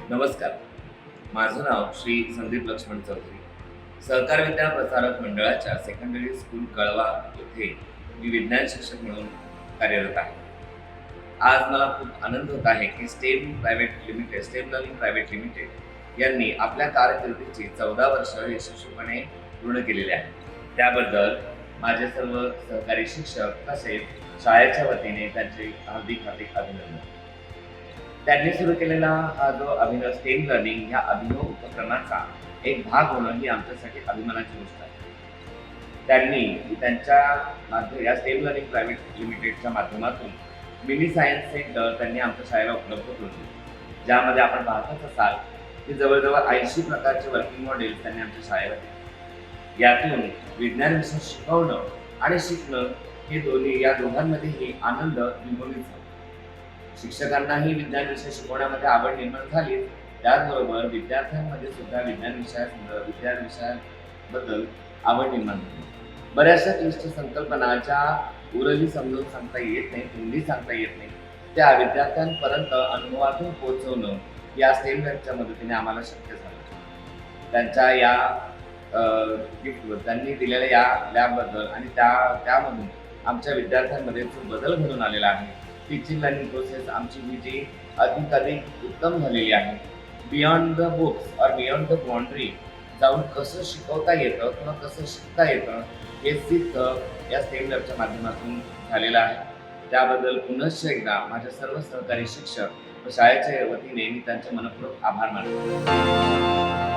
नमस्कार. माझं नाव श्री संदीप लक्ष्मण चौधरी. सहकार विद्या प्रसारक मंडळाच्या सेकंडरी स्कूल कळवा येथे मी विज्ञान शिक्षक म्हणून कार्यरत आहे. आज मला खूप आनंद होत आहे की स्टेम लर्निंग प्रायव्हेट लिमिटेड यांनी आपल्या कारकिर्दीची 14 वर्ष यशस्वीपणे पूर्ण केलेली आहे. त्याबद्दल माझे सर्व सहकारी शिक्षक तसेच शाळेच्या वतीने त्यांचे हार्दिक अभिनंदन. त्यांनी सुरू केलेला हा जो अभिनव स्टेम लर्निंग या अभिनव उपक्रमाचा एक भाग होणं ही आमच्यासाठी अभिमानाची गोष्ट आहे. त्यांनी या स्टेम लर्निंग प्रायव्हेट लिमिटेडच्या माध्यमातून मिनी सायन्स सेंटर त्यांनी आमच्या शाळेला उपलब्ध करून दिले, ज्यामध्ये आपण पाहतच असाल की जवळजवळ 80 प्रकारचे वर्किंग मॉडेल्स त्यांनी आमच्या शाळेला दिले. यातून विज्ञान विषय शिकवणं आणि शिकणं या दोघांमध्येही आनंद द्विगुणित झाला. शिक्षकांनाही विज्ञान विषय शिकवण्यामध्ये आवड निर्माण झाली, त्याचबरोबर विद्यार्थ्यांमध्ये सुद्धा विज्ञान विषयाबद्दल आवड निर्माण झाली. बऱ्याचशा क्लिष्ट संकल्पना ज्या उरली समजून सांगता येत नाही, तोंडी सांगता येत नाही, त्या विद्यार्थ्यांपर्यंत अनुभवातून पोहोचवणं या स्टेम लॅबच्या मदतीने आम्हाला शक्य झालं. त्यांच्या या गिफ्टवर त्यांनी दिलेल्या या लॅबबद्दल आणि त्यामधून आमच्या विद्यार्थ्यांमध्ये जो बदल घडून आलेला आहे, टीचिंग लर्निंग प्रोसेस आमची जी अधिक उत्तम झालेली आहे. बियॉन्ड द बुक्स और बियॉन्ड द बाउंड्री जाऊन कसं शिकवता येतं किंवा कसं शिकता येतं हे सिद्ध या स्टेम लॅबच्या माध्यमातून झालेलं आहे. त्याबद्दल पुनश्च एकदा माझ्या सर्व सहकारी शिक्षक व शाळेच्या वतीने मी त्यांचे मनपूर्वक आभार मानतो.